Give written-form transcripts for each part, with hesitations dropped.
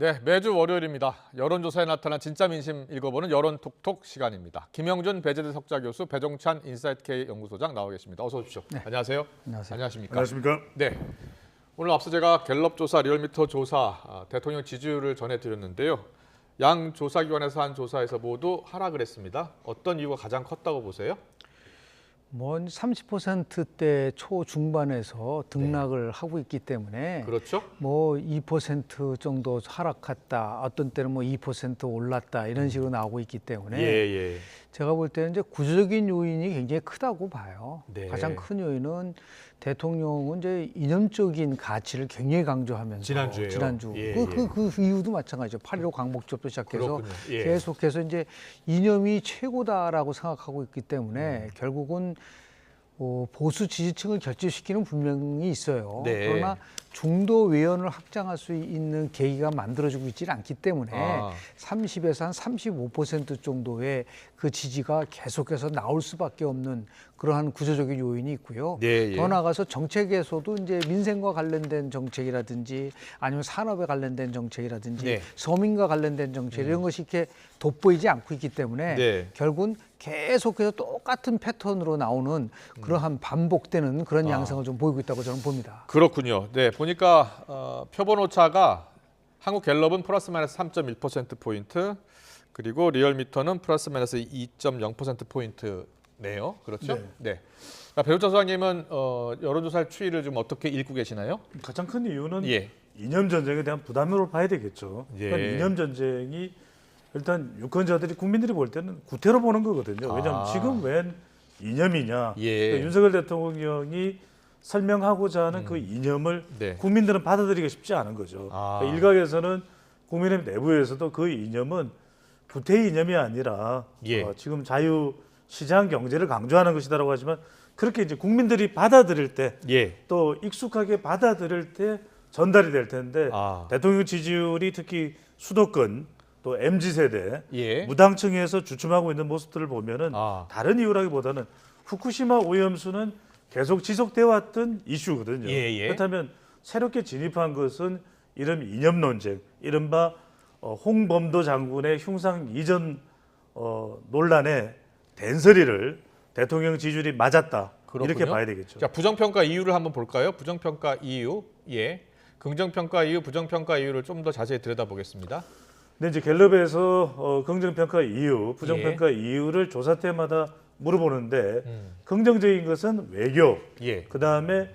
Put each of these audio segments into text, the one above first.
네, 매주 월요일입니다. 여론조사에 나타난 진짜 민심 읽어보는 여론톡톡 시간입니다. 김영준 배재대 석좌교수, 배종찬 인사이트K 연구소장 나와 계십니다. 어서 오십시오. 네. 안녕하세요. 안녕하세요. 안녕하십니까. 안녕하십니까. 네, 오늘 앞서 제가 갤럽 조사, 리얼미터 조사, 대통령 지지율을 전해드렸는데요. 양 조사기관에서 한 조사에서 모두 하락을 했습니다. 어떤 이유가 가장 컸다고 보세요? 30%대 초중반에서 등락을 하고 있기 때문에 그렇죠. 2% 정도 하락했다, 어떤 때는 2% 올랐다 이런 식으로 나오고 있기 때문에 제가 볼 때는 이제 구조적인 요인이 굉장히 크다고 봐요. 네. 가장 큰 요인은 대통령은 이제 이념적인 가치를 굉장히 강조하면서 지난주 그 이유도 마찬가지죠. 8.15 광복절부터 시작해서 예. 계속해서 이제 이념이 최고다라고 생각하고 있기 때문에 결국은 보수 지지층을 결집시키는 분명히 있어요. 네. 그러나 중도 외연을 확장할 수 있는 계기가 만들어지고 있지는 않기 때문에 30에서 한 35% 정도의 그 지지가 계속해서 나올 수밖에 없는 그러한 구조적인 요인이 있고요. 네, 예. 더 나아가서 정책에서도 이제 민생과 관련된 정책이라든지 아니면 산업에 관련된 정책이라든지 네. 서민과 관련된 정책 이런 것이 이렇게 돋보이지 않고 있기 때문에 네. 결국은 계속해서 똑같은 패턴으로 나오는 그러한 반복되는 그런 양상을 좀 보이고 있다고 저는 봅니다. 그렇군요. 네, 보니까 표본 오차가 한국 갤럽은 플러스 마이너스 3.1%포인트, 그리고 리얼미터는 플러스 마이너스 2.0%포인트네요. 그렇죠? 네. 배종찬 소장님은 여론조사 추이를 좀 어떻게 읽고 계시나요? 가장 큰 이유는 예. 이념 전쟁에 대한 부담으로 봐야 되겠죠. 예. 그러니까 이념 전쟁이 일단 유권자들이 국민들이 볼 때는 구태로 보는 거거든요. 왜냐하면 지금 웬 이념이냐. 예. 그러니까 윤석열 대통령이 설명하고자 하는 그 이념을 네. 국민들은 받아들이기 쉽지 않은 거죠. 그러니까 일각에서는 국민의힘 내부에서도 그 이념은 구태 이념이 아니라 예. 지금 자유 시장 경제를 강조하는 것이다라고 하지만 그렇게 이제 국민들이 받아들일 때 또 익숙하게 받아들일 때 전달이 될 텐데 대통령 지지율이 특히 수도권 또 MZ세대 무당층에서 주춤하고 있는 모습들을 보면은 다른 이유라기보다는 후쿠시마 오염수는 계속 지속되어 왔던 이슈거든요. 그렇다면 새롭게 진입한 것은 이런 이념 논쟁, 이른바 홍범도 장군의 흉상 이전 논란의 된서리를 대통령 지지율이 맞았다. 그렇군요. 이렇게 봐야 되겠죠. 자, 부정평가 이유를 한번 볼까요? 부정평가 이유, 긍정평가 이유, 부정평가 이유를 좀 더 자세히 들여다보겠습니다. 근데 이제 갤럽에서 긍정평가 이유, 부정평가 이유를 조사 때마다 물어보는데 긍정적인 것은 외교, 그 다음에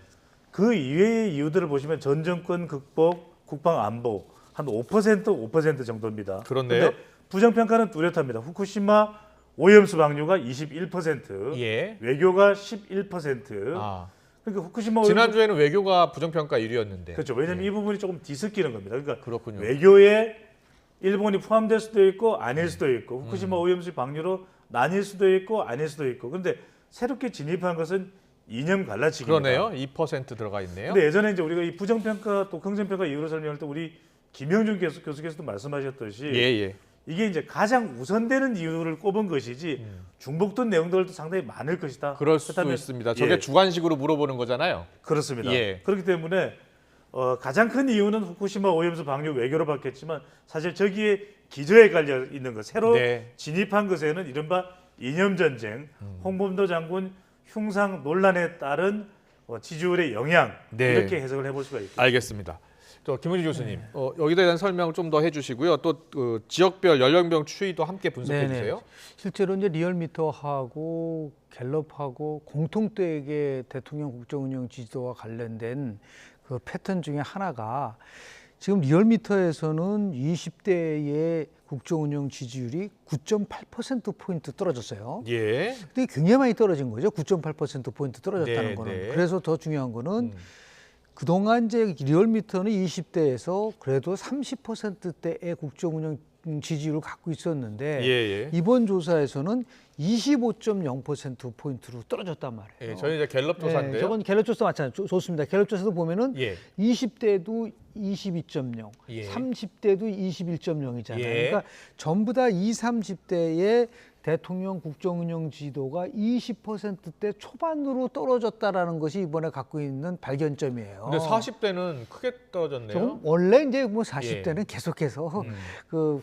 그 이외의 이유들을 보시면 전 정권 극복, 국방 안보 한 5% 정도입니다. 그렇네요. 근데 부정평가는 뚜렷합니다. 후쿠시마 오염수 방류가 21%, 외교가 11%. 그러니까 후쿠시마 오염수 지난주에는 외교가 부정평가 1위였는데. 그렇죠. 왜냐하면 이 부분이 조금 뒤섞이는 겁니다. 그러니까 그렇군요. 외교에 일본이 포함될 수도 있고 아닐 수도 있고 후쿠시마 오염수 방류로 나뉠 수도 있고 아닐 수도 있고. 그런데 새롭게 진입한 것은 이념 갈라치기입니다. 그러네요. 2% 들어가 있네요. 근데 예전에 이제 우리가 이 부정평가 또 긍정평가 이유로 설명할 때 우리 김영준 교수께서도 말씀하셨듯이 이게 이제 가장 우선되는 이유를 꼽은 것이지 중복된 내용들도 상당히 많을 것이다. 그럴 수 있습니다. 저게 주관식으로 물어보는 거잖아요. 그렇습니다. 그렇기 때문에 가장 큰 이유는 후쿠시마 오염수 방류 외교로 봤겠지만 사실 저기에 기저에 깔려 있는 것, 새로 진입한 것에는 이른바 이념 전쟁, 홍범도 장군 흉상 논란에 따른 지지율의 영향 이렇게 해석을 해볼 수가 있습니다. 알겠습니다. 또 김은지 교수님, 여기에 대한 설명을 좀 더 해주시고요. 또 지역별 연령별 추이도 함께 분석해 주세요. 실제로 이제 리얼미터하고 갤럽하고 공통되게 대통령 국정운영 지지도와 관련된 그 패턴 중에 하나가 지금 리얼미터에서는 20대의 국정운영 지지율이 9.8%포인트 떨어졌어요. 근데 굉장히 많이 떨어진 거죠. 9.8%포인트 떨어졌다는 거는. 그래서 더 중요한 거는 그동안 이제 리얼미터는 20대에서 그래도 30%대의 국정운영 지지율을 갖고 있었는데 이번 조사에서는 25.0%포인트로 떨어졌단 말이에요. 저는 이제 갤럽 조사인데요. 저건 갤럽 조사 마찬가지 좋습니다. 갤럽 조사도 보면은 20대도 22.0, 30대도 21.0이잖아요. 그러니까 전부 다 20, 30대의 대통령 국정운영 지도가 20%대 초반으로 떨어졌다라는 것이 이번에 갖고 있는 발견점이에요. 근데 40대는 크게 떨어졌네요. 원래 이제 뭐 40대는 계속해서 그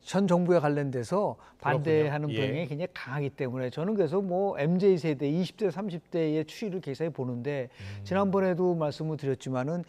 전 정부에 관련돼서 반대하는 병이 굉장히 강하기 때문에 저는 그래서 뭐 MZ 세대 20대 30대의 추이를 계산해 보는데 지난번에도 말씀을 드렸지만은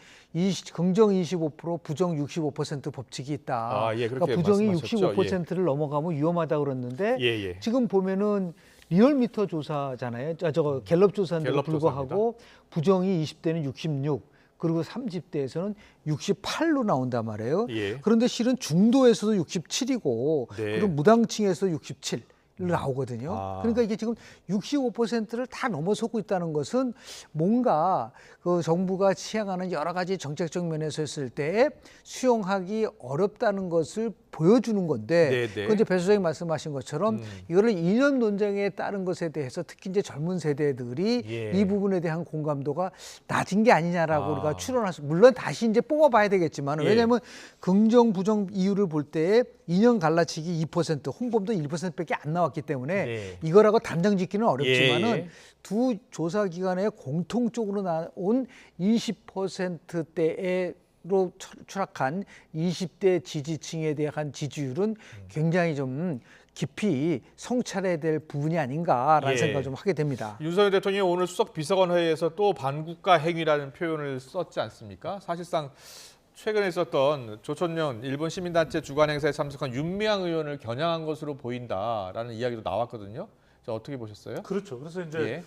긍정 25% 부정 65% 법칙이 있다. 그러니까 부정이 65%를 넘어가면 위험하다 그랬는데 지금 보면은 리얼미터 조사잖아요. 저거 갤럽 조사인데도 불구하고 부정이 20대는 66. 그리고 30대에서는 68로 나온단 말이에요. 그런데 실은 중도에서도 67이고 그리고 무당층에서 67. 나오거든요. 그러니까 이게 지금 65%를 다 넘어서고 있다는 것은 뭔가 그 정부가 취향하는 여러 가지 정책적 면에서 했을 때 수용하기 어렵다는 것을 보여주는 건데 그건 이제 배 소장님 말씀하신 것처럼 이거를 2년 논쟁에 따른 것에 대해서 특히 이제 젊은 세대들이 이 부분에 대한 공감도가 낮은 게 아니냐라고 우리가 추론할 수, 물론 다시 이제 뽑아봐야 되겠지만 왜냐하면 긍정 부정 이유를 볼 때에 2년 갈라치기 2% 홍범도 1%밖에 안 나왔기 때문에 이거라고 단정 짓기는 어렵지만은 두 조사 기관에 공통적으로 나온 20%대로 추락한 20대 지지층에 대한 지지율은 굉장히 좀 깊이 성찰해야 될 부분이 아닌가라는 생각을 좀 하게 됩니다. 윤석열 대통령이 오늘 수석 비서관 회의에서 또 반국가 행위라는 표현을 썼지 않습니까? 사실상 최근에 있었던 조천련 일본 시민단체 주관 행사에 참석한 윤미향 의원을 겨냥한 것으로 보인다라는 이야기도 나왔거든요. 자, 어떻게 보셨어요? 그렇죠. 그래서 이제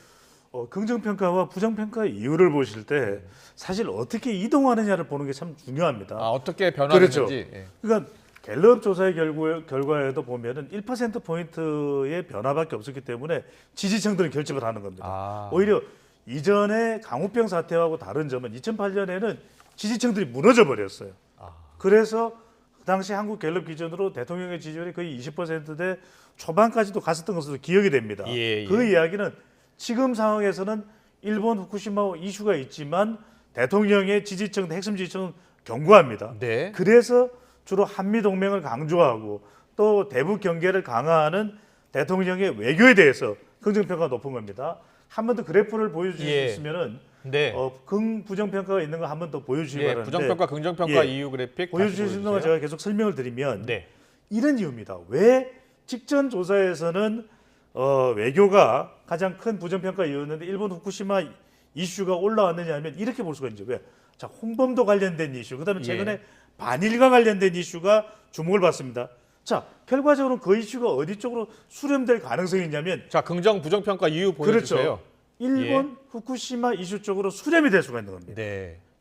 긍정평가와 부정평가의 이유를 보실 때 사실 어떻게 이동하느냐를 보는 게 참 중요합니다. 어떻게 변화했는지. 그렇죠. 그러니까 갤럽 조사의 결과에도 보면은 1%포인트의 변화밖에 없었기 때문에 지지층들은 결집을 하는 겁니다. 오히려 이전에 강우병 사태하고 다른 점은 2008년에는 지지층들이 무너져 버렸어요. 그래서 그 당시 한국 갤럽 기준으로 대통령의 지지율이 거의 20%대 초반까지도 갔었던 것으로 기억이 됩니다. 그 이야기는 지금 상황에서는 일본 후쿠시마 이슈가 있지만 대통령의 지지층, 핵심 지지층은 견고합니다. 그래서 주로 한미 동맹을 강조하고 또 대북 경계를 강화하는 대통령의 외교에 대해서 긍정평가가 높은 겁니다. 한 번 더 그래프를 보여주실 수 있으면은 부정평가가 있는 거 한 번 더 보여주시기 바라는데 부정평가, 긍정평가 이유 그래픽 보여주시는 동안 제가 계속 설명을 드리면 이런 이유입니다. 왜 직전 조사에서는 외교가 가장 큰 부정평가 이유였는데 일본 후쿠시마 이슈가 올라왔느냐 하면 이렇게 볼 수가 있죠. 왜? 자, 홍범도 관련된 이슈, 그다음에 최근에 반일과 관련된 이슈가 주목을 받습니다. 자, 결과적으로 그 이슈가 어디 쪽으로 수렴될 가능성이 있냐면 자, 긍정 부정평가 이유 보여주세요. 그렇죠. 일본 후쿠시마 이슈 쪽으로 수렴이 될 수가 있는 겁니다.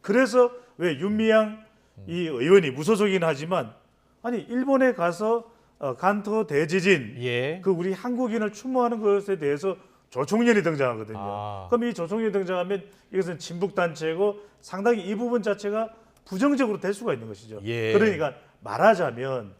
그래서 왜 윤미향 이 의원이 무소속이긴 하지만 아니 일본에 가서 간토 대지진 그 우리 한국인을 추모하는 것에 대해서 조총련이 등장하거든요. 그럼 이 조총련이 등장하면 이것은 친북 단체고 상당히 이 부분 자체가 부정적으로 될 수가 있는 것이죠. 그러니까 말하자면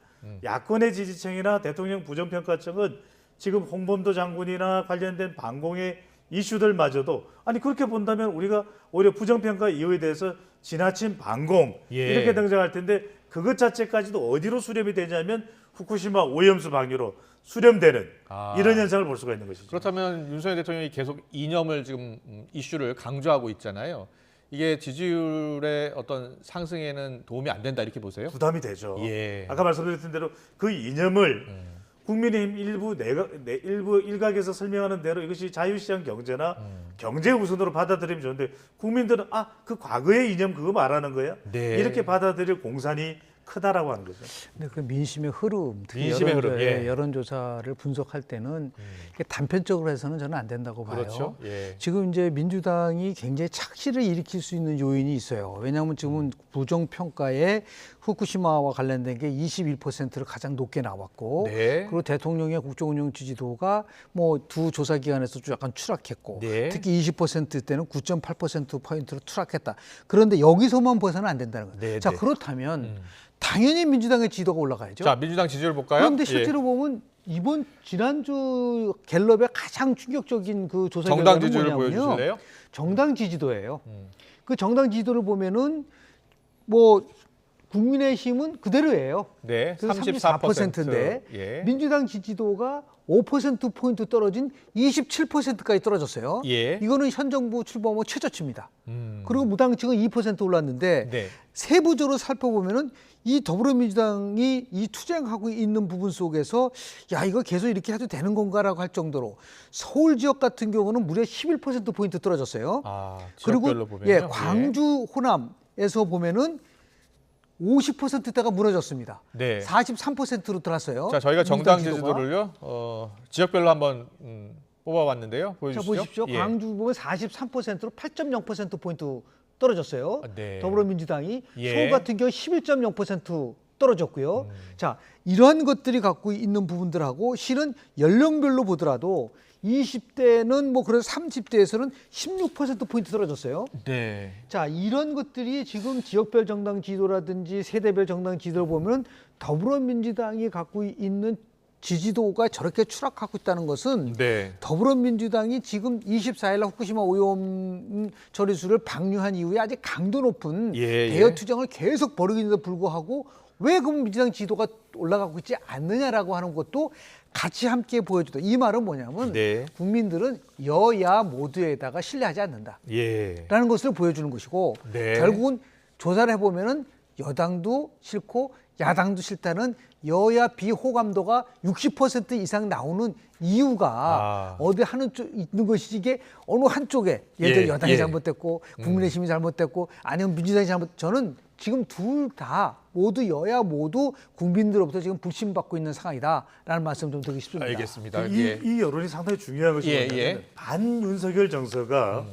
야권의 지지층이나 대통령 부정평가층은 지금 홍범도 장군이나 관련된 반공의 이슈들마저도 아니 그렇게 본다면 우리가 오히려 부정평가 이유에 대해서 지나친 반공 이렇게 등장할 텐데 그것 자체까지도 어디로 수렴이 되냐면 후쿠시마 오염수 방류로 수렴되는 이런 현상을 볼 수가 있는 것이죠. 그렇다면 윤석열 대통령이 계속 이념을 지금 이슈를 강조하고 있잖아요. 이게 지지율의 어떤 상승에는 도움이 안 된다 이렇게 보세요? 부담이 되죠. 아까 말씀드렸던 대로 그 이념을 국민의힘 일부 일각에서 설명하는 대로 이것이 자유시장 경제나 경제 우선으로 받아들이면 좋은데 국민들은 그 과거의 이념 그거 말하는 거야? 이렇게 받아들일 공산이 크다라고 하는 거죠. 근데 그 민심의 흐름, 민심의 흐름, 여론조사를 분석할 때는 단편적으로 해서는 저는 안 된다고 봐요. 그렇죠. 지금 이제 민주당이 굉장히 착시를 일으킬 수 있는 요인이 있어요. 왜냐하면 지금은 부정평가에 후쿠시마와 관련된 게 21%를 가장 높게 나왔고, 그리고 대통령의 국정운영 지지도가 뭐 두 조사기관에서 좀 약간 추락했고, 특히 20% 때는 9.8%포인트로 추락했다. 그런데 여기서만 봐서는 안 된다는 거예요. 자, 그렇다면 당연히 민주당의 지지도가 올라가야죠. 자, 민주당 지지율 볼까요? 그런데 실제로 보면 지난주 갤럽의 가장 충격적인 그 조사 정당 결과는 지지율을 뭐냐면요. 보여주실래요? 정당 지지도예요. 그 정당 지지도를 보면은 뭐 국민의힘은 그대로예요. 네, 그래서 34%. 34%인데 예. 민주당 지지도가 5%포인트 떨어진 27%까지 떨어졌어요. 예. 이거는 현 정부 출범 후 최저치입니다. 그리고 무당층은 2% 올랐는데 네. 세부적으로 살펴보면은 이 더불어민주당이 이 투쟁하고 있는 부분 속에서 야 이거 계속 이렇게 해도 되는 건가라고 할 정도로 서울 지역 같은 경우는 무려 11%포인트 떨어졌어요. 아, 그리고 지역별로 보면요. 예, 광주 호남에서 보면은 50%대가 무너졌습니다. 네. 43%로 들어왔어요. 자, 저희가 정당 민주당 지지도가. 지지도를요, 지역별로 한번 뽑아봤는데요. 자, 보여주시죠. 보십시오. 예. 광주 보면 43%로 8.0%포인트 떨어졌어요. 네. 더불어민주당이 예. 서울 같은 경우 11.0% 떨어졌고요. 자, 이러한 것들이 갖고 있는 부분들하고 실은 연령별로 보더라도 20대는 뭐 그래서 30대에서는 16%포인트 떨어졌어요. 네. 자, 이런 것들이 지금 지역별 정당 지지도라든지 세대별 정당 지지도를 보면 더불어민주당이 갖고 있는 지지도가 저렇게 추락하고 있다는 것은 네. 더불어민주당이 지금 24일 날 후쿠시마 오염 처리수를 방류한 이후에 아주 강도 높은 예, 대여 예. 투쟁을 계속 벌이는데도 불구하고 왜 그럼 민주당 지지도가 올라가고 있지 않느냐라고 하는 것도 같이 함께 보여주다. 이 말은 뭐냐면 네. 국민들은 여야 모두에다가 신뢰하지 않는다. 예. 라는 것을 보여주는 것이고 네. 결국은 조사를 해보면은 여당도 싫고 야당도 싫다는 여야 비호감도가 60% 이상 나오는 이유가 어디 하는 쪽 있는 것이지 이게 어느 한쪽에 예를 들어 예, 여당이 예. 잘못됐고 국민의힘이 잘못됐고 아니면 민주당이 저는 지금 둘 다 모두 여야 모두 국민들로부터 지금 불신받고 있는 상황이다라는 말씀 좀 드리고 싶습니다. 알겠습니다. 이 여론이 상당히 중요한 것이 예, 뭐냐면 예. 반윤석열 정서가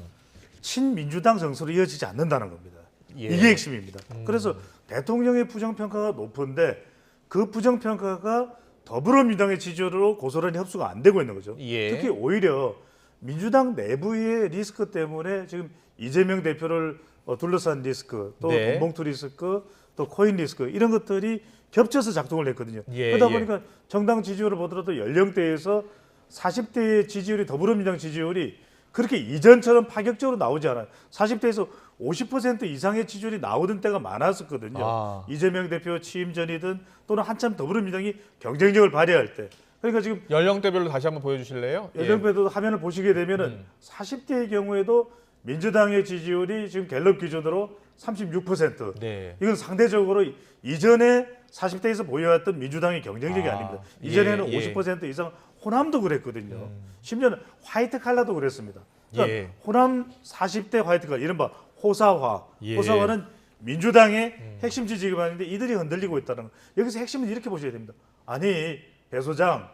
친민주당 정서로 이어지지 않는다는 겁니다. 예. 이게 핵심입니다. 그래서 대통령의 부정평가가 높은데 그 부정평가가 더불어민주당의 지지율로 고스란히 흡수가 안 되고 있는 거죠. 예. 특히 오히려 민주당 내부의 리스크 때문에 지금 이재명 대표를 둘러싼 리스크, 또 네. 돈봉투 리스크, 또 코인 리스크 이런 것들이 겹쳐서 작동을 했거든요. 예, 그러다 예. 보니까 정당 지지율을 보더라도 연령대에서 40대의 지지율이 더불어민주당 지지율이 그렇게 이전처럼 파격적으로 나오지 않아요. 40대에서 50% 이상의 지지율이 나오던 때가 많았었거든요. 아. 이재명 대표 취임 전이든 또는 한참 더불어민주당이 경쟁력을 발휘할 때. 그러니까 지금 연령대별로 다시 한번 보여주실래요? 연령대도 화면을 보시게 되면은 40대의 경우에도 민주당의 지지율이 지금 갤럽 기준으로 36%. 네. 이건 상대적으로 이전에 40대에서 보여왔던 민주당의 경쟁력이 아닙니다. 이전에는 예. 50% 이상 호남도 그랬거든요. 심지어는 화이트 칼라도 그랬습니다. 그러니까 예. 호남 40대 화이트 칼라, 이른바 호사화. 예. 호사화는 민주당의 핵심 지지 기반인데 이들이 흔들리고 있다는 거. 여기서 핵심은 이렇게 보셔야 됩니다. 아니 배 소장,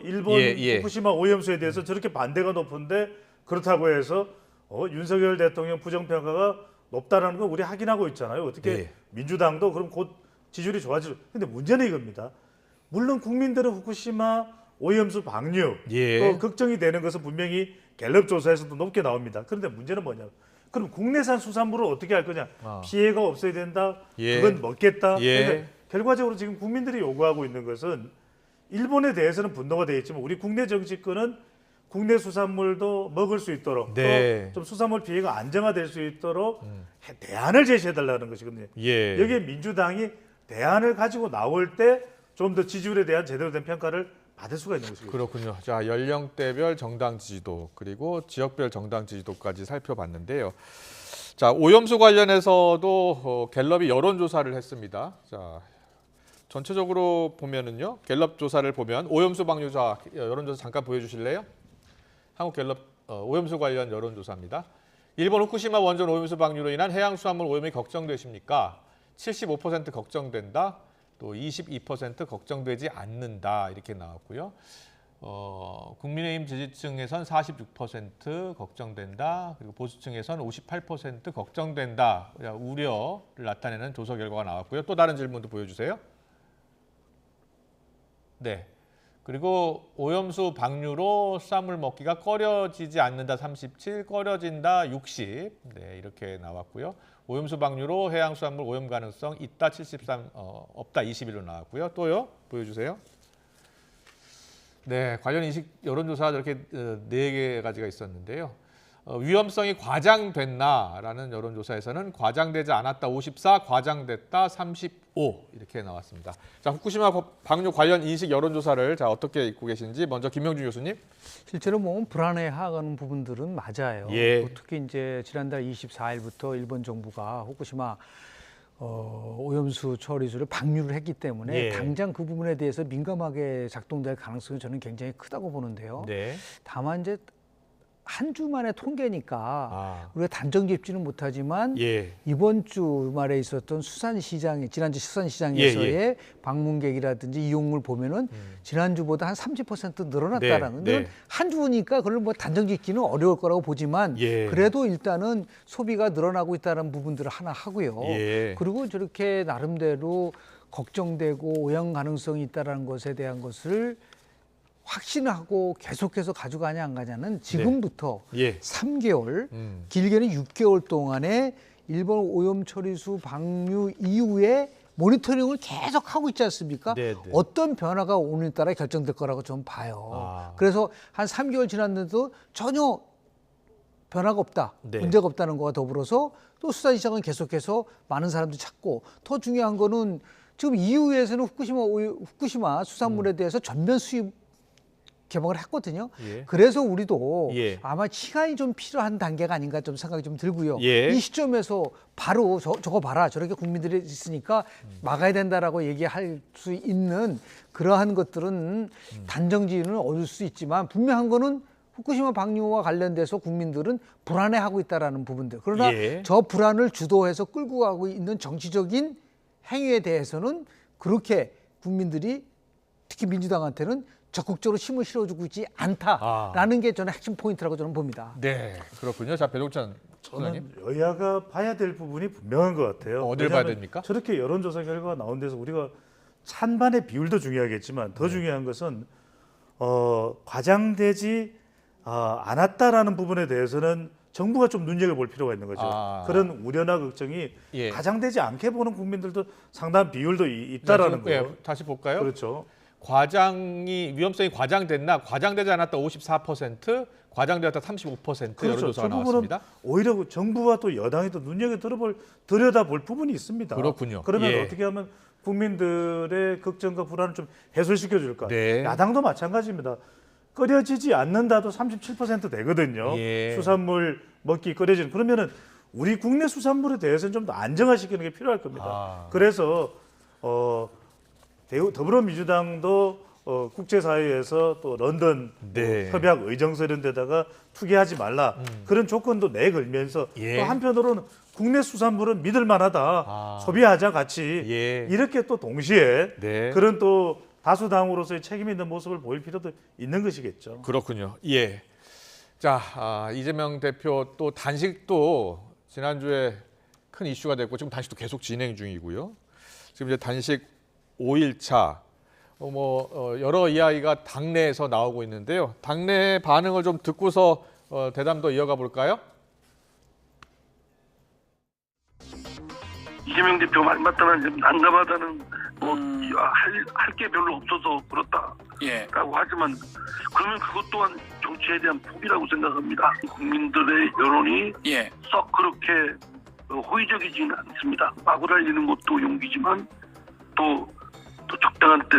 일본 예. 후쿠시마 오염수에 대해서 저렇게 반대가 높은데 그렇다고 해서 윤석열 대통령 부정평가가 높다라는 거 우리 확인하고 있잖아요. 어떻게 네. 민주당도 그럼 곧 지지율이 좋아지죠. 근데 문제는 이겁니다. 물론 국민들은 후쿠시마 오염수 방류 예. 또 걱정이 되는 것은 분명히 갤럽 조사에서도 높게 나옵니다. 그런데 문제는 뭐냐? 그럼 국내산 수산물을 어떻게 할 거냐? 피해가 없어야 된다. 예. 그건 먹겠다. 예. 그러니까 결과적으로 지금 국민들이 요구하고 있는 것은 일본에 대해서는 분노가 되어 있지만 우리 국내 정치권은 국내 수산물도 먹을 수 있도록 네. 또 좀 수산물 피해가 안정화될 수 있도록 대안을 제시해달라는 것이거든요. 예. 여기에 민주당이 대안을 가지고 나올 때 좀 더 지지율에 대한 제대로 된 평가를 받을 수가 있는 것이죠. 그렇군요. 자, 연령대별 정당 지지도 그리고 지역별 정당 지지도까지 살펴봤는데요. 자, 오염수 관련해서도 갤럽이 여론조사를 했습니다. 자, 전체적으로 보면은요, 갤럽 조사를 보면 오염수 방류자 여론조사 잠깐 보여주실래요? 한국 갤럽 오염수 관련 여론조사입니다. 일본 후쿠시마 원전 오염수 방류로 인한 해양수산물 오염이 걱정되십니까? 75% 걱정된다. 또 22% 걱정되지 않는다 이렇게 나왔고요. 국민의힘 지지층에선 46% 걱정된다. 그리고 보수층에선 58% 걱정된다. 우려를 나타내는 조사 결과가 나왔고요. 또 다른 질문도 보여주세요. 네. 그리고 오염수 방류로 쌈을 먹기가 꺼려지지 않는다 37, 꺼려진다 60. 네, 이렇게 나왔고요. 오염수 방류로 해양수산물 오염 가능성 있다 73, 없다 21로 나왔고요. 또요, 보여주세요. 네, 관련 인식 여론조사 저렇게 4개 가지가 있었는데요. 위험성이 과장됐나라는 여론조사에서는 과장되지 않았다 54, 과장됐다 35 이렇게 나왔습니다. 자, 후쿠시마 방류 관련 인식 여론조사를 자 어떻게 읽고 계신지 먼저 김명준 교수님. 실제로 보면 불안해하는 부분들은 맞아요. 예. 특히 이제 지난달 24일부터 일본 정부가 후쿠시마 오염수 처리수를 방류를 했기 때문에 예. 당장 그 부분에 대해서 민감하게 작동될 가능성이 저는 굉장히 크다고 보는데요. 네. 다만 이제 한 주만의 통계니까 우리가 단정 짓지는 못하지만 예. 이번 주말에 있었던 수산시장, 지난주 수산시장에서의 예. 방문객이라든지 이용을 보면은 지난주보다 한 30% 늘어났다라는 네. 건 한 주니까 그걸 뭐 단정 짓기는 어려울 거라고 보지만 예. 그래도 일단은 소비가 늘어나고 있다는 부분들을 하나 하고요. 예. 그리고 저렇게 나름대로 걱정되고 오염 가능성이 있다는 것에 대한 것을 확신하고 계속해서 가져가냐 안 가냐는 지금부터 예. 3개월, 길게는 6개월 동안에 일본 오염 처리수 방류 이후에 모니터링을 계속 하고 있지 않습니까? 네. 어떤 변화가 오느냐에 따라 결정될 거라고 좀 봐요. 그래서 한 3개월 지났는데도 전혀 변화가 없다, 네. 문제가 없다는 거와 더불어서 또 수산시장은 계속해서 많은 사람들이 찾고 더 중요한 거는 지금 EU에서는 후쿠시마 수산물에 대해서 전면 수입 개방을 했거든요. 예. 그래서 우리도 예. 아마 시간이 좀 필요한 단계가 아닌가 좀 생각이 좀 들고요. 예. 이 시점에서 바로 저거 봐라 저렇게 국민들이 있으니까 막아야 된다라고 얘기할 수 있는 그러한 것들은 단정지는 얻을 수 있지만 분명한 거는 후쿠시마 방류와 관련돼서 국민들은 불안해하고 있다라는 부분들. 그러나 예. 저 불안을 주도해서 끌고 가고 있는 정치적인 행위에 대해서는 그렇게 국민들이 특히 민주당한테는 적극적으로 힘을 실어주고 있지 않다라는 게 저는 핵심 포인트라고 저는 봅니다. 네, 그렇군요. 자, 배동찬 저는 여야가 봐야 될 부분이 분명한 것 같아요. 어딜 봐야 됩니까? 저렇게 여론조사 결과가 나온 데서 우리가 찬반의 비율도 중요하겠지만 더 중요한 것은 과장되지 않았다라는 부분에 대해서는 정부가 좀 눈여겨볼 필요가 있는 거죠. 그런 우려나 걱정이 예. 과장되지 않게 보는 국민들도 상당한 비율도 있다라는 거예요. 예, 다시 볼까요? 그렇죠. 위험성이 과장됐나? 과장되지 않았다 54%, 과장되었다 35% 그렇죠. 여론조사가 저 부분은 나왔습니다. 오히려 정부와 또 여당이 또 들여다볼 부분이 있습니다. 그렇군요. 그러면 예. 어떻게 하면 국민들의 걱정과 불안을 좀 해소시켜 줄까? 네. 야당도 마찬가지입니다. 끓여지지 않는다도 37% 되거든요. 예. 수산물 먹기 끓여지는 그러면은 우리 국내 수산물에 대해서는 좀 더 안정화시키는 게 필요할 겁니다. 그래서 더불어민주당도 국제사회에서 또 런던 네. 협약 의정서 이런 데다가 투기하지 말라 그런 조건도 내걸면서 예. 또 한편으로는 국내 수산물은 믿을 만하다 소비하자 같이 예. 이렇게 또 동시에 네. 그런 또 다수당으로서의 책임 있는 모습을 보일 필요도 있는 것이겠죠. 그렇군요. 예. 자, 이재명 대표 또 단식도 지난주에 큰 이슈가 됐고 지금 단식도 계속 진행 중이고요. 지금 이제 단식 5일차 여러 이야기가 당내에서 나오고 있는데요. 당내 반응을 좀 듣고서 대담도 이어가 볼까요? 이재명 대표 말 맞다는 좀 난감하다는 할 게 별로 없어서 그렇다라고 하지만 그러면 그것 또한 정치에 대한 포기라고 생각합니다. 국민들의 여론이 썩 그렇게 호의적이지는 않습니다. 마구 달리는 것도 용기지만 또 적당한 때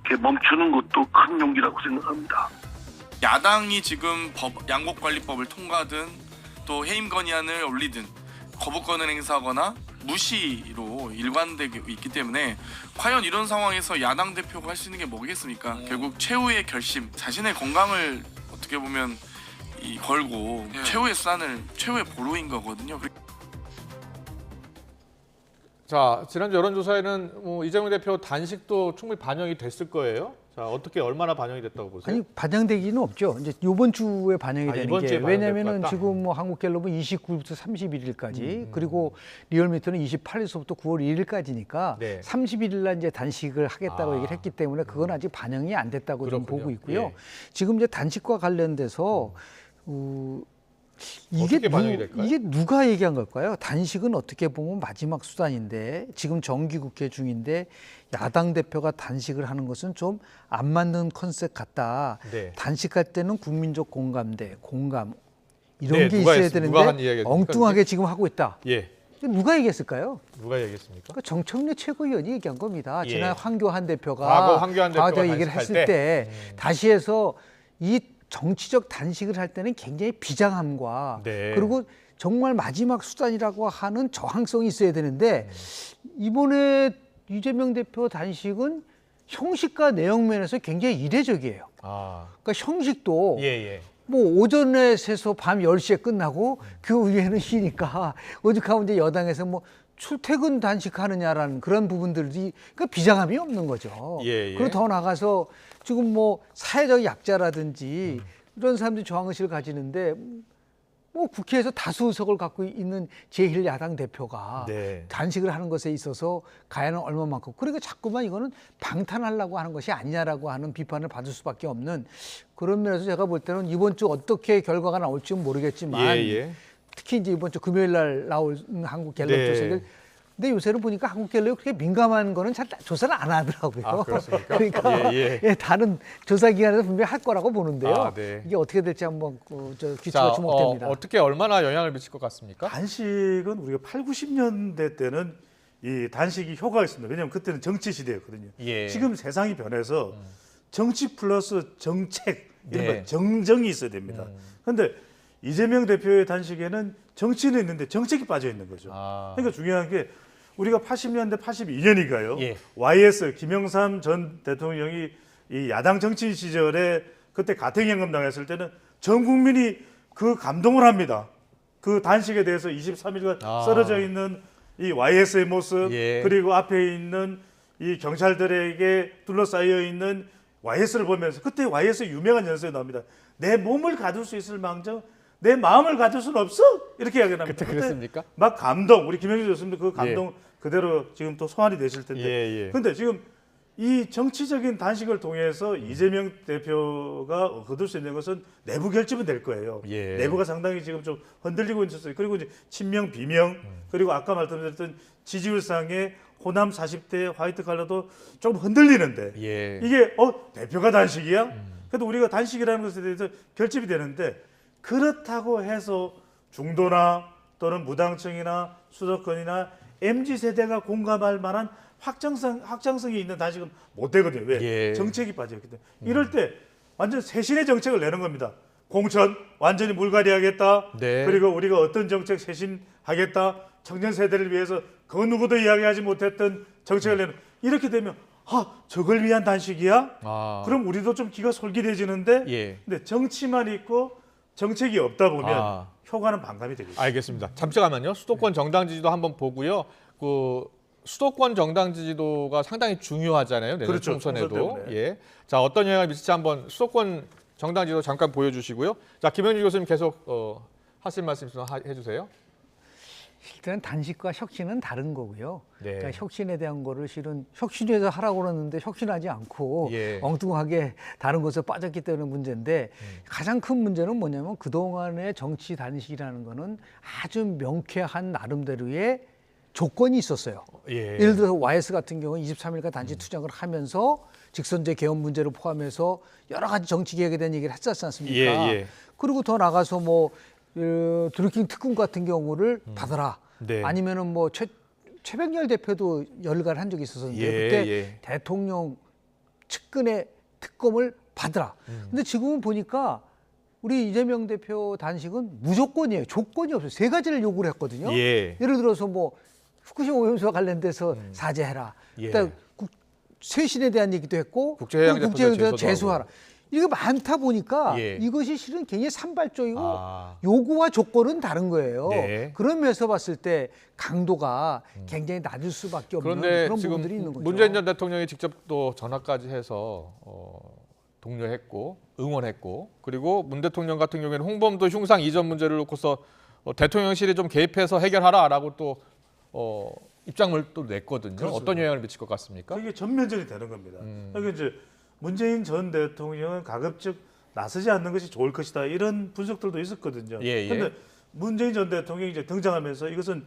이렇게 멈추는 것도 큰 용기라고 생각합니다. 야당이 지금 양곡관리법을 통과든 또 해임 건의안을 올리든 거부권을 행사하거나 무시로 일관되고 있기 때문에 과연 이런 상황에서 야당 대표가 할 수 있는 게 뭐겠습니까? 결국 최후의 결심, 자신의 건강을 어떻게 보면 걸고 최후의 수단을 최후의 보루인 거거든요. 자, 지난주 여론조사에는 이재명 대표 단식도 충분히 반영이 됐을 거예요. 자, 어떻게 얼마나 반영이 됐다고 보세요? 아니 반영되기는 없죠. 이제 이번 주에 반영이 되는 이번 게 주에 반영될 왜냐면은 것 같다. 지금 한국갤럽은 29일부터 31일까지 그리고 리얼미터는 28일서부터 9월 1일까지니까 네. 31일 날 이제 단식을 하겠다고 얘기를 했기 때문에 그건 아직 반영이 안 됐다고 좀 그렇군요. 보고 있고요. 예. 지금 이제 단식과 관련돼서 어떻게 반영이 될까요? 이게 누가 얘기한 걸까요? 단식은 어떻게 보면 마지막 수단인데 지금 정기국회 중인데 야당 대표가 단식을 하는 것은 좀 안 맞는 컨셉 같다. 네. 단식할 때는 국민적 공감 이런 네, 게 누가 있어야 누가 한 되는데 이야기가 엉뚱하게 지금 하고 있다. 예. 누가 얘기했을까요? 누가 얘기했습니까? 그 정청래 최고위원이 얘기한 겁니다. 예. 지난 황교안 대표가 과거 황교안 대표가 과거 얘기를 단식할 했을 때 다시 해서 이 정치적 단식을 할 때는 굉장히 비장함과 네. 그리고 정말 마지막 수단이라고 하는 저항성이 있어야 되는데 이번에 이재명 대표 단식은 형식과 내용 면에서 굉장히 이례적이에요. 아. 그러니까 형식도 예, 예. 뭐 오전에 세서 밤 10시에 끝나고 그 위에는 쉬니까 오죽하면 이제 여당에서 뭐 출퇴근 단식하느냐라는 그런 부분들이 그러니까 비장함이 없는 거죠. 예, 예. 그리고 더 나가서 지금 뭐 사회적 약자라든지 이런 사람들이 저항의식을 가지는데 뭐 국회에서 다수 의석을 갖고 있는 제1야당 대표가 네. 단식을 하는 것에 있어서 가해는 얼마만큼 그러니까 자꾸만 이거는 방탄하려고 하는 것이 아니냐라고 하는 비판을 받을 수밖에 없는 그런 면에서 제가 볼 때는 이번 주 어떻게 결과가 나올지는 모르겠지만 예, 예. 특히 이제 이번 주 금요일 날 나올 한국 갤럽 네. 조사를 근데 요새는 보니까 한국 갤럽이 그렇게 민감한 거는 잘 조사를 안 하더라고요. 아, 그렇습니까? 그러니까 예, 예, 다른 조사 기관에서 분명히 할 거라고 보는데요. 아, 네. 이게 어떻게 될지 한번 귀추가 자, 주목됩니다. 어떻게 얼마나 영향을 미칠 것 같습니까? 단식은 우리가 8, 90년대 때는 이 단식이 효과가 있습니다. 왜냐하면 그때는 정치 시대였거든요. 예. 지금 세상이 변해서 정치 플러스 정책 이런 네. 거 정정이 있어야 됩니다. 그런데 이재명 대표의 단식에는 정치는 있는데 정책이 빠져 있는 거죠. 아. 그러니까 중요한 게 우리가 80년대 82년인가요? 예. YS 김영삼 전 대통령이 이 야당 정치인 시절에 그때 가택연금 당했을 때는 전 국민이 그 감동을 합니다. 그 단식에 대해서 23일간 아. 쓰러져 있는 이 YS의 모습 예. 그리고 앞에 있는 이 경찰들에게 둘러싸여 있는 YS를 보면서 그때 YS 유명한 연설이 나옵니다. 내 몸을 가둘 수 있을 망정 내 마음을 가질 수는 없어 이렇게 이야기를 합니다. 그때 그랬습니까? 막 감동 우리 김영준 교수님도 그 감동 그대로 지금 또 소환이 되실 텐데. 예, 예. 근데 지금 이 정치적인 단식을 통해서 이재명 대표가 거둘 수 있는 것은 내부 결집은 될 거예요. 예. 내부가 상당히 지금 좀 흔들리고 있었어요. 그리고 이제 친명 비명 그리고 아까 말씀드렸던 지지율상의 호남 40대 화이트 칼라도 좀 흔들리는데 예. 이게 대표가 단식이야? 그래도 우리가 단식이라는 것에 대해서 결집이 되는데 그렇다고 해서 중도나 또는 무당층이나 수도권이나 MZ세대가 공감할 만한 확장성이 있는 단식은 못 되거든요. 왜? 예. 정책이 빠져있기 때문에. 이럴 때 완전 새신의 정책을 내는 겁니다. 공천 완전히 물갈이하겠다. 네. 그리고 우리가 어떤 정책 쇄신하겠다. 청년 세대를 위해서 그 누구도 이야기하지 못했던 정책을 내는 이렇게 되면 저걸 위한 단식이야? 아. 그럼 우리도 좀 기가 솔깃해지는데 예. 근데 정치만 있고 정책이 없다 보면 아. 효과는 반감이 되겠죠. 알겠습니다. 잠시만요. 수도권 정당 지지도 한번 보고요. 그 수도권 정당 지지도가 상당히 중요하잖아요. 내년 그렇죠. 총선에도. 총선 때문에. 예. 자, 어떤 영향을 미칠지 한번 수도권 정당 지지도 잠깐 보여주시고요. 자, 김영준 교수님 계속 하실 말씀 좀 해주세요. 일단 단식과 혁신은 다른 거고요. 네. 그러니까 혁신에 대한 거를 실은 혁신에서 하라고 그러는데 혁신하지 않고 예. 엉뚱하게 다른 곳에 빠졌기 때문에 문제인데 가장 큰 문제는 뭐냐면 그동안의 정치 단식이라는 거는 아주 명쾌한 나름대로의 조건이 있었어요. 예. 예를 들어서 YS 같은 경우는 23일간 단지 투쟁을 하면서 직선제 개헌 문제를 포함해서 여러 가지 정치 개혁에 대한 얘기를 했었지 않습니까? 예, 예. 그리고 더 나가서 뭐 드루킹 특검 같은 경우를 받아라. 네. 아니면은 뭐 최백열 대표도 열갈 한 적이 있었는데 예, 그때 예. 대통령 측근의 특검을 받으라. 근데 지금은 보니까 우리 이재명 대표 단식은 무조건이에요. 조건이 없어요. 세 가지를 요구를 했거든요. 예. 예를 들어서 뭐 후쿠시마 오염수와 관련돼서 사죄해라. 예. 일단 쇄신에 대한 얘기도 했고 국제해양제표도 국제해양제표 제소도 제소하라. 이게 많다 보니까 예. 이것이 실은 굉장히 산발적이고 아. 요구와 조건은 다른 거예요. 네. 그런 면에서 봤을 때 강도가 굉장히 낮을 수밖에 없는 그런데 그런 지금 부분들이 있는 거죠. 문재인 전 대통령이 직접 또 전화까지 해서 독려했고 응원했고 그리고 문 대통령 같은 경우에는 홍범도 흉상 이전 문제를 놓고서 대통령실이 좀 개입해서 해결하라라고 또 입장을 또 냈거든요. 그렇습니다. 어떤 영향을 미칠 것 같습니까? 그게 전면전이 되는 겁니다. 그러니까 이제 문재인 전 대통령은 가급적 나서지 않는 것이 좋을 것이다 이런 분석들도 있었거든요. 예. 그런데 문재인 전 대통령이 이제 등장하면서 이것은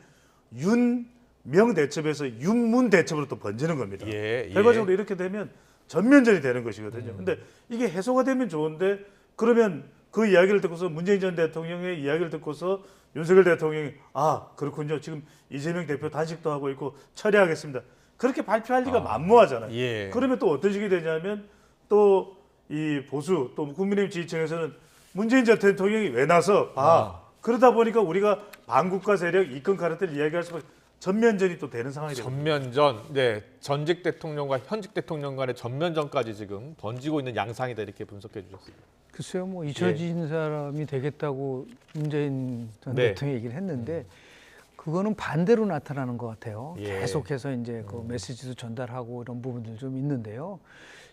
윤명 대첩에서 윤문 대첩으로 또 번지는 겁니다. 예. 결과적으로 이렇게 되면 전면전이 되는 것이거든요. 근데 이게 해소가 되면 좋은데 그러면 그 이야기를 듣고서 문재인 전 대통령의 이야기를 듣고서 윤석열 대통령이 아 그렇군요. 지금 이재명 대표 단식도 하고 있고 처리하겠습니다. 그렇게 발표할 리가 만무하잖아요. 예. 그러면 또 어떤 식이 되냐면 또 이 보수 또 국민의힘 지지층에서는 문재인 전 대통령이 왜 나서 그러다 보니까 우리가 반국가 세력 이권 카르텔 이야기할 수가 전면전이 또 되는 상황이 되거든요. 전면전, 네, 전직 대통령과 현직 대통령 간의 전면전까지 지금 번지고 있는 양상이다 이렇게 분석해 주셨습니다. 글쎄요, 뭐 잊혀진 사람이 되겠다고 문재인 전 네. 대통령이 얘기를 했는데 그거는 반대로 나타나는 것 같아요. 예. 계속해서 이제 그 메시지도 전달하고 이런 부분들 좀 있는데요.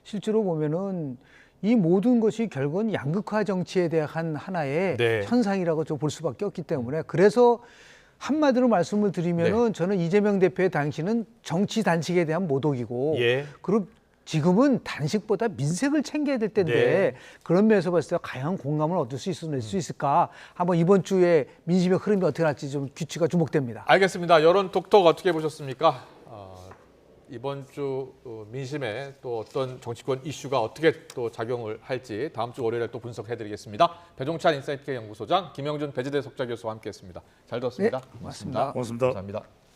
실제로 보면은 이 모든 것이 결국은 양극화 정치에 대한 하나의 네. 현상이라고 좀 볼 수밖에 없기 때문에 그래서 한마디로 말씀을 드리면은 저는 이재명 대표의 당시는 정치 단식에 대한 모독이고 예. 그럼 지금은 단식보다 민생을 챙겨야 될 때인데 네. 그런 면에서 봤을 때 과연 공감을 얻을 수 낼 수 있을까? 한번 이번 주에 민심의 흐름이 어떻게 날지 좀 규치가 주목됩니다. 알겠습니다. 여론 톡톡 어떻게 보셨습니까? 이번 주 민심에 또 어떤 정치권 이슈가 어떻게 또 작용을 할지 다음 주 월요일에 또 분석해드리겠습니다. 배종찬 인사이트K 연구소장 김영준 배재대 석좌 교수와 함께했습니다. 잘 들었습니다. 네, 고맙습니다. 고맙습니다. 감사합니다.